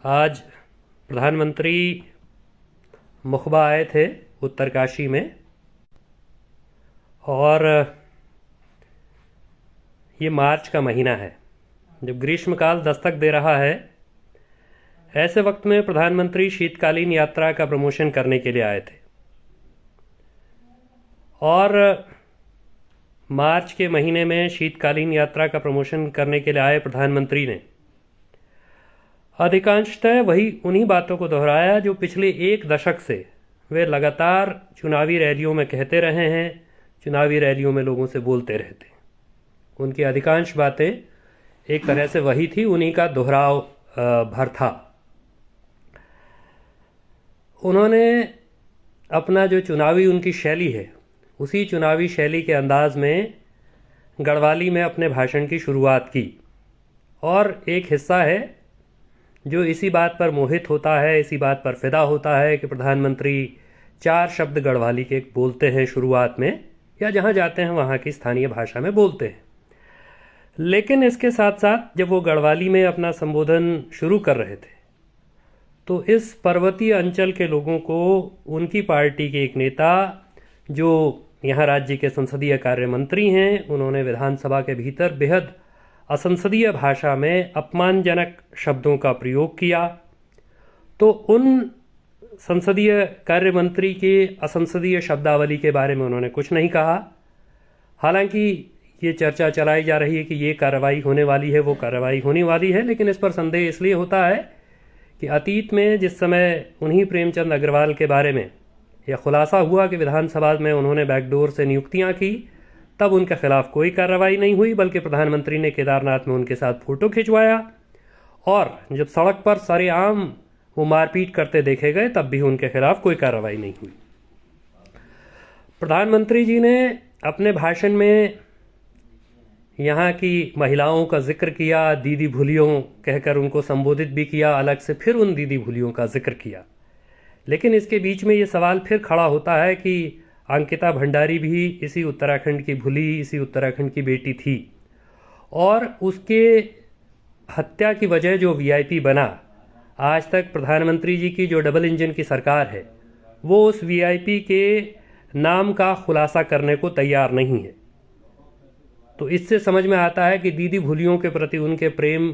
आज प्रधानमंत्री मुखबा आए थे उत्तरकाशी में, और ये मार्च का महीना है जब ग्रीष्मकाल दस्तक दे रहा है। ऐसे वक्त में प्रधानमंत्री शीतकालीन यात्रा का प्रमोशन करने के लिए आए थे, और मार्च के महीने में शीतकालीन यात्रा का प्रमोशन करने के लिए आए प्रधानमंत्री ने अधिकांशतः वही उन्हीं बातों को दोहराया जो पिछले एक दशक से वे लगातार चुनावी रैलियों में कहते रहे हैं, चुनावी रैलियों में लोगों से बोलते रहते हैं। उनकी अधिकांश बातें एक तरह से वही थी, उन्हीं का दोहराव भर था। उन्होंने अपना जो चुनावी उनकी शैली है, उसी चुनावी शैली के अंदाज में गढ़वाली में अपने भाषण की शुरुआत की, और एक हिस्सा है जो इसी बात पर मोहित होता है, इसी बात पर फिदा होता है कि प्रधानमंत्री 4 शब्द गढ़वाली के बोलते हैं शुरुआत में, या जहां जाते हैं वहां की स्थानीय भाषा में बोलते हैं। लेकिन इसके साथ साथ जब वो गढ़वाली में अपना संबोधन शुरू कर रहे थे तो इस पर्वतीय अंचल के लोगों को उनकी पार्टी के एक नेता जो यहाँ राज्य के संसदीय कार्य मंत्री हैं, उन्होंने विधानसभा के भीतर बेहद असंसदीय भाषा में अपमानजनक शब्दों का प्रयोग किया। तो उन संसदीय कार्य मंत्री के असंसदीय शब्दावली के बारे में उन्होंने कुछ नहीं कहा। हालांकि ये चर्चा चलाई जा रही है कि ये कार्रवाई होने वाली है, वो कार्रवाई होने वाली है, लेकिन इस पर संदेह इसलिए होता है कि अतीत में जिस समय उन्हीं प्रेमचंद अग्रवाल के बारे में यह खुलासा हुआ कि विधानसभा में उन्होंने बैकडोर से नियुक्तियां की, तब उनके खिलाफ कोई कार्रवाई नहीं हुई, बल्कि प्रधानमंत्री ने केदारनाथ में उनके साथ फोटो खिंचवाया, और जब सड़क पर सरेआम वो मारपीट करते देखे गए तब भी उनके खिलाफ कोई कार्रवाई नहीं हुई। प्रधानमंत्री जी ने अपने भाषण में यहाँ की महिलाओं का जिक्र किया, दीदी भूलियों कहकर उनको संबोधित भी किया, अलग से फिर उन दीदी भूलियों का जिक्र किया। लेकिन इसके बीच में ये सवाल फिर खड़ा होता है कि अंकिता भंडारी भी इसी उत्तराखंड की भूली, इसी उत्तराखंड की बेटी थी, और उसके हत्या की वजह जो वीआईपी बना, आज तक प्रधानमंत्री जी की जो डबल इंजन की सरकार है वो उस वीआईपी के नाम का खुलासा करने को तैयार नहीं है। तो इससे समझ में आता है कि दीदी भूलियों के प्रति उनके प्रेम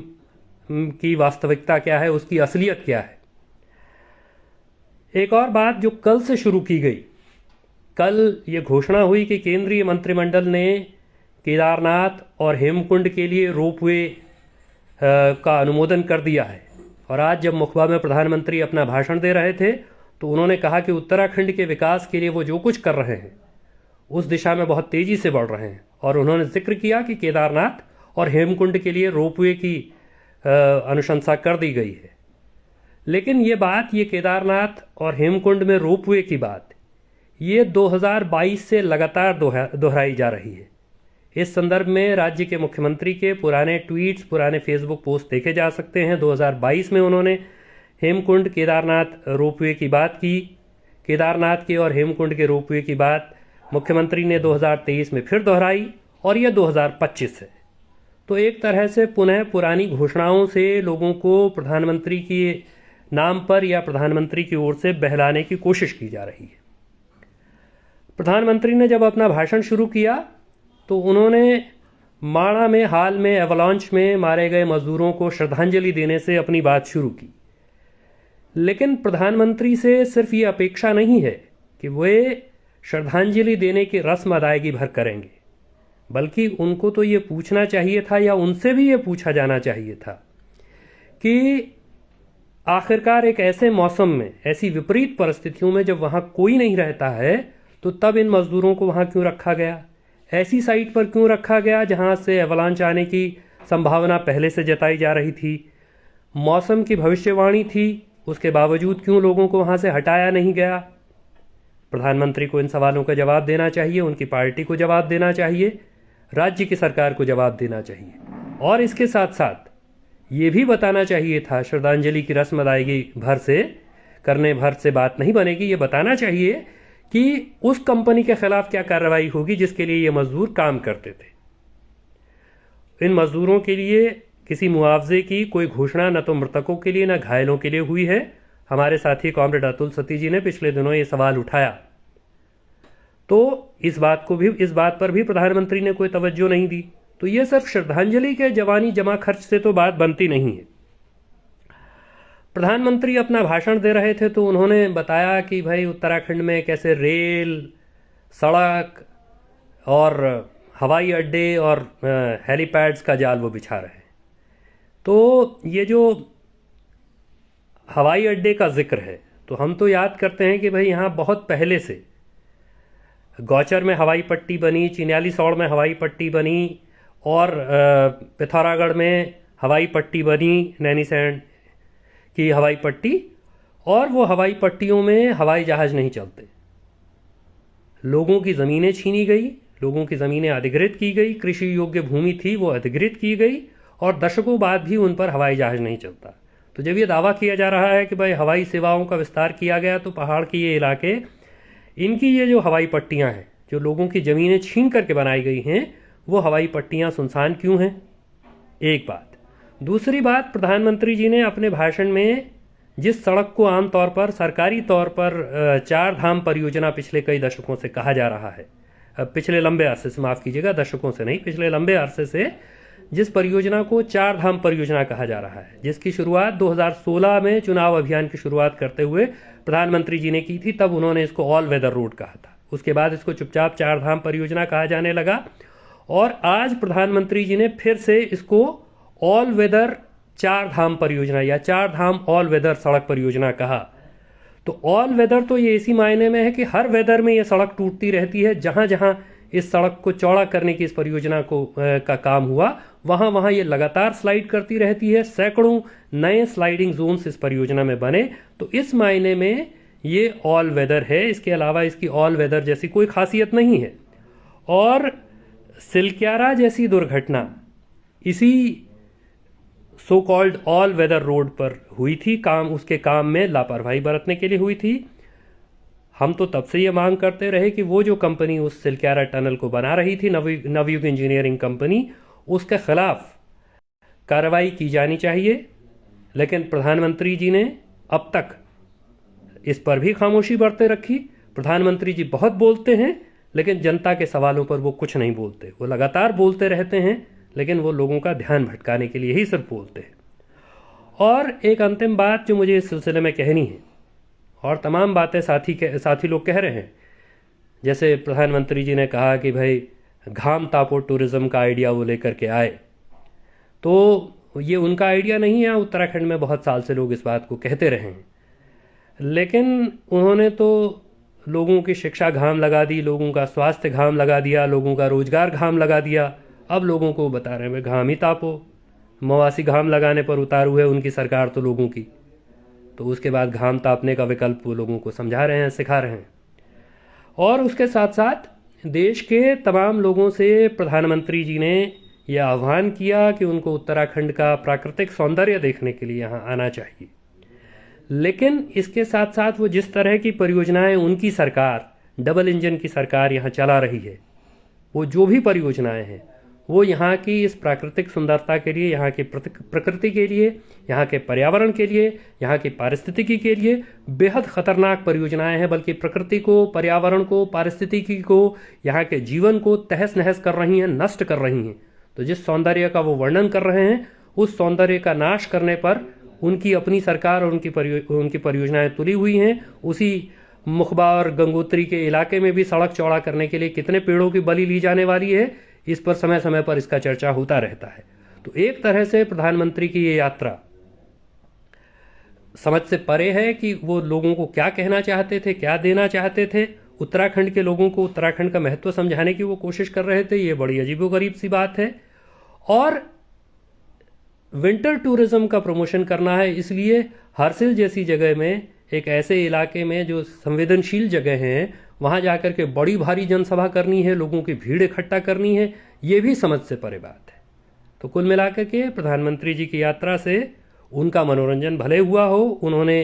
की वास्तविकता क्या है, उसकी असलियत क्या है। एक और बात जो कल से शुरू की गई, कल ये घोषणा हुई कि केंद्रीय मंत्रिमंडल ने केदारनाथ और हेमकुंड के लिए रोपवे का अनुमोदन कर दिया है। और आज जब मुखबा में प्रधानमंत्री अपना भाषण दे रहे थे तो उन्होंने कहा कि उत्तराखंड के विकास के लिए वो जो कुछ कर रहे हैं उस दिशा में बहुत तेजी से बढ़ रहे हैं, और उन्होंने जिक्र किया कि केदारनाथ और हेमकुंड के लिए रोपवे की अनुशंसा कर दी गई है। लेकिन ये बात, ये केदारनाथ और हेमकुंड में रोपवे की बात, ये 2022 से लगातार दोहराई जा रही है। इस संदर्भ में राज्य के मुख्यमंत्री के पुराने ट्वीट्स, पुराने फेसबुक पोस्ट देखे जा सकते हैं। 2022 में उन्होंने हेमकुंड केदारनाथ रोपवे की बात की, केदारनाथ के और हेमकुंड के रोपवे की बात मुख्यमंत्री ने 2023 में फिर दोहराई, और यह 2025 है। तो एक तरह से पुनः पुरानी घोषणाओं से लोगों को प्रधानमंत्री के नाम पर या प्रधानमंत्री की ओर से बहलाने की कोशिश की जा रही है। प्रधानमंत्री ने जब अपना भाषण शुरू किया तो उन्होंने माणा में हाल में एवलांच में मारे गए मजदूरों को श्रद्धांजलि देने से अपनी बात शुरू की। लेकिन प्रधानमंत्री से सिर्फ ये अपेक्षा नहीं है कि वे श्रद्धांजलि देने की रस्म अदायगी भर करेंगे, बल्कि उनको तो ये पूछना चाहिए था, या उनसे भी ये पूछा जाना चाहिए था कि आखिरकार एक ऐसे मौसम में, ऐसी विपरीत परिस्थितियों में जब वहां कोई नहीं रहता है, तो तब इन मजदूरों को वहां क्यों रखा गया, ऐसी साइट पर क्यों रखा गया जहां से एवलांच आने की संभावना पहले से जताई जा रही थी, मौसम की भविष्यवाणी थी, उसके बावजूद क्यों लोगों को वहां से हटाया नहीं गया। प्रधानमंत्री को इन सवालों का जवाब देना चाहिए, उनकी पार्टी को जवाब देना चाहिए, राज्य की सरकार को जवाब देना चाहिए, और इसके साथ साथ ये भी बताना चाहिए था, श्रद्धांजलि की रस्म अदायगी भर से करने भर से बात नहीं बनेगी, ये बताना चाहिए कि उस कंपनी के खिलाफ क्या कार्रवाई होगी जिसके लिए ये मजदूर काम करते थे। इन मजदूरों के लिए किसी मुआवजे की कोई घोषणा न तो मृतकों के लिए न घायलों के लिए हुई है। हमारे साथी कॉमरेड अतुल सती जी ने पिछले दिनों ये सवाल उठाया, तो इस बात पर भी प्रधानमंत्री ने कोई तवज्जो नहीं दी। तो ये सिर्फ श्रद्धांजलि के जवानी जमा खर्च से तो बात बनती नहीं है। प्रधानमंत्री अपना भाषण दे रहे थे तो उन्होंने बताया कि भाई उत्तराखंड में कैसे रेल, सड़क और हवाई अड्डे और हेलीपैड्स का जाल वो बिछा रहे हैं। तो ये जो हवाई अड्डे का जिक्र है, तो हम तो याद करते हैं कि भाई यहाँ बहुत पहले से गौचर में हवाई पट्टी बनी, चिन्यालीसौड़ में हवाई पट्टी बनी और पिथौरागढ़ में हवाई पट्टी बनी, नैनीसैंड की हवाई पट्टी। और वो हवाई पट्टियों में हवाई जहाज नहीं चलते। लोगों की ज़मीनें छीनी गई, लोगों की ज़मीनें अधिग्रहित की गई, कृषि योग्य भूमि थी वो अधिग्रहित की गई और दशकों बाद भी उन पर हवाई जहाज नहीं चलता। तो जब ये दावा किया जा रहा है कि भाई हवाई सेवाओं का विस्तार किया गया, तो पहाड़ के ये इलाके, इनकी ये जो हवाई पट्टियां हैं, जो लोगों की ज़मीनें छीन करके बनाई गई हैं, वो हवाई पट्टियां सुनसान क्यों हैं? एक बात। दूसरी बात, प्रधानमंत्री जी ने अपने भाषण में जिस सड़क को आमतौर पर सरकारी तौर पर चार धाम परियोजना पिछले कई दशकों से कहा जा रहा है, पिछले लंबे अरसे से, माफ़ कीजिएगा, दशकों से नहीं, पिछले लंबे अरसे से जिस परियोजना को चार धाम परियोजना कहा जा रहा है, जिसकी शुरुआत 2016 में चुनाव अभियान की शुरुआत करते हुए प्रधानमंत्री जी ने की थी, तब उन्होंने इसको ऑल वेदर रोड कहा था। उसके बाद इसको चुपचाप चार धाम परियोजना कहा जाने लगा और आज प्रधानमंत्री जी ने फिर से इसको ऑल वेदर चार धाम परियोजना या चार धाम ऑल वेदर सड़क परियोजना कहा। तो ऑल वेदर तो ये इसी मायने में है कि हर वेदर में ये सड़क टूटती रहती है। जहां जहां इस सड़क को चौड़ा करने की इस परियोजना का काम हुआ, वहां वहां ये लगातार स्लाइड करती रहती है। सैकड़ों नए स्लाइडिंग जोन्स इस परियोजना में बने। तो इस मायने में ये ऑल वेदर है। इसके अलावा इसकी ऑल वेदर जैसी कोई खासियत नहीं है। और सिलक्यारा जैसी दुर्घटना इसी so called all weather road पर हुई थी, उसके काम में लापरवाही बरतने के लिए हुई थी। हम तो तब से ये मांग करते रहे कि वो जो कंपनी उस सिलक्यारा टनल को बना रही थी, नवयुग इंजीनियरिंग कंपनी, उसके खिलाफ कार्रवाई की जानी चाहिए। लेकिन प्रधानमंत्री जी ने अब तक इस पर भी खामोशी बरते रखी। प्रधानमंत्री जी बहुत बोलते हैं, लेकिन जनता के सवालों पर वो कुछ नहीं बोलते। वो लगातार बोलते रहते हैं, लेकिन वो लोगों का ध्यान भटकाने के लिए ही सिर्फ बोलते हैं। और एक अंतिम बात जो मुझे इस सिलसिले में कहनी है, और तमाम बातें साथी लोग कह रहे हैं, जैसे प्रधानमंत्री जी ने कहा कि भाई घाम तापो टूरिज्म का आइडिया वो लेकर के आए, तो ये उनका आइडिया नहीं है। उत्तराखंड में बहुत साल से लोग इस बात को कहते रहे हैं, लेकिन उन्होंने तो लोगों की शिक्षा घाम लगा दी, लोगों का स्वास्थ्य घाम लगा दिया, लोगों का रोजगार घाम लगा दिया। अब लोगों को बता रहे हैं घाम ही तापो। मवासी घाम लगाने पर उतारू है उनकी सरकार तो लोगों की, तो उसके बाद घाम तापने का विकल्प वो लोगों को समझा रहे हैं, सिखा रहे हैं। और उसके साथ साथ देश के तमाम लोगों से प्रधानमंत्री जी ने यह आह्वान किया कि उनको उत्तराखंड का प्राकृतिक सौंदर्य देखने के लिए यहाँ आना चाहिए। लेकिन इसके साथ साथ वो जिस तरह की परियोजनाएं उनकी सरकार, डबल इंजन की सरकार यहाँ चला रही है, वो जो भी परियोजनाएं हैं, वो यहाँ की इस प्राकृतिक सुंदरता के लिए, यहाँ की प्रकृति के लिए, यहाँ के पर्यावरण के लिए, यहाँ की पारिस्थितिकी के लिए बेहद खतरनाक परियोजनाएं हैं। बल्कि प्रकृति को, पर्यावरण को, पारिस्थितिकी को, यहाँ के जीवन को तहस नहस कर रही हैं, नष्ट कर रही हैं। तो जिस सौंदर्य का वो वर्णन कर रहे हैं, उस सौंदर्य का नाश करने पर उनकी अपनी सरकार और उनकी परियोजनाएं तुली हुई हैं। उसी मुखबा और गंगोत्री के इलाके में भी सड़क चौड़ा करने के लिए कितने पेड़ों की बलि ली जाने वाली है, इस पर समय समय पर इसका चर्चा होता रहता है। तो एक तरह से प्रधानमंत्री की ये यात्रा समझ से परे है कि वो लोगों को क्या कहना चाहते थे, क्या देना चाहते थे। उत्तराखंड के लोगों को उत्तराखंड का महत्व समझाने की वो कोशिश कर रहे थे। ये बड़ी अजीबोगरीब सी बात है। और विंटर टूरिज्म का प्रमोशन करना है, इसलिए हरसिल जैसी जगह में, एक ऐसे इलाके में जो संवेदनशील जगह हैं, वहां जाकर के बड़ी भारी जनसभा करनी है, लोगों की भीड़ इकट्ठा करनी है, ये भी समझ से परे बात है। तो कुल मिलाकर के प्रधानमंत्री जी की यात्रा से उनका मनोरंजन भले हुआ हो, उन्होंने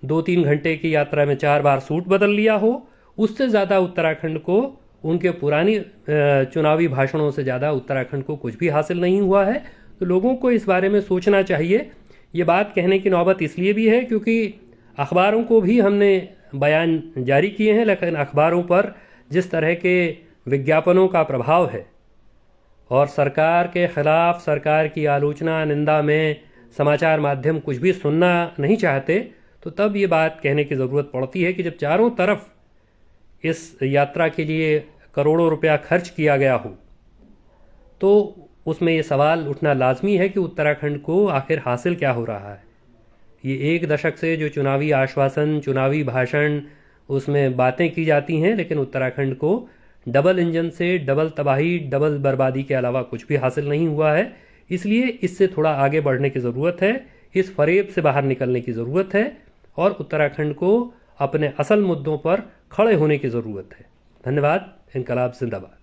2-3 घंटे की यात्रा में 4 बार सूट बदल लिया हो, उससे ज़्यादा उत्तराखंड को, उनके पुरानी चुनावी भाषणों से ज़्यादा उत्तराखंड को कुछ भी हासिल नहीं हुआ है। तो लोगों को इस बारे में सोचना चाहिए। ये बात कहने की नौबत इसलिए भी है क्योंकि अखबारों को भी हमने बयान जारी किए हैं, लेकिन अखबारों पर जिस तरह के विज्ञापनों का प्रभाव है और सरकार के खिलाफ, सरकार की आलोचना निंदा में समाचार माध्यम कुछ भी सुनना नहीं चाहते, तो तब ये बात कहने की ज़रूरत पड़ती है कि जब चारों तरफ इस यात्रा के लिए करोड़ों रुपया खर्च किया गया हो, तो उसमें ये सवाल उठना लाजमी है कि उत्तराखंड को आखिर हासिल क्या हो रहा है। ये एक दशक से जो चुनावी आश्वासन, चुनावी भाषण, उसमें बातें की जाती हैं, लेकिन उत्तराखंड को डबल इंजन से डबल तबाही, डबल बर्बादी के अलावा कुछ भी हासिल नहीं हुआ है। इसलिए इससे थोड़ा आगे बढ़ने की ज़रूरत है, इस फरेब से बाहर निकलने की ज़रूरत है और उत्तराखंड को अपने असल मुद्दों पर खड़े होने की ज़रूरत है। धन्यवाद। इनकलाब जिंदाबाद।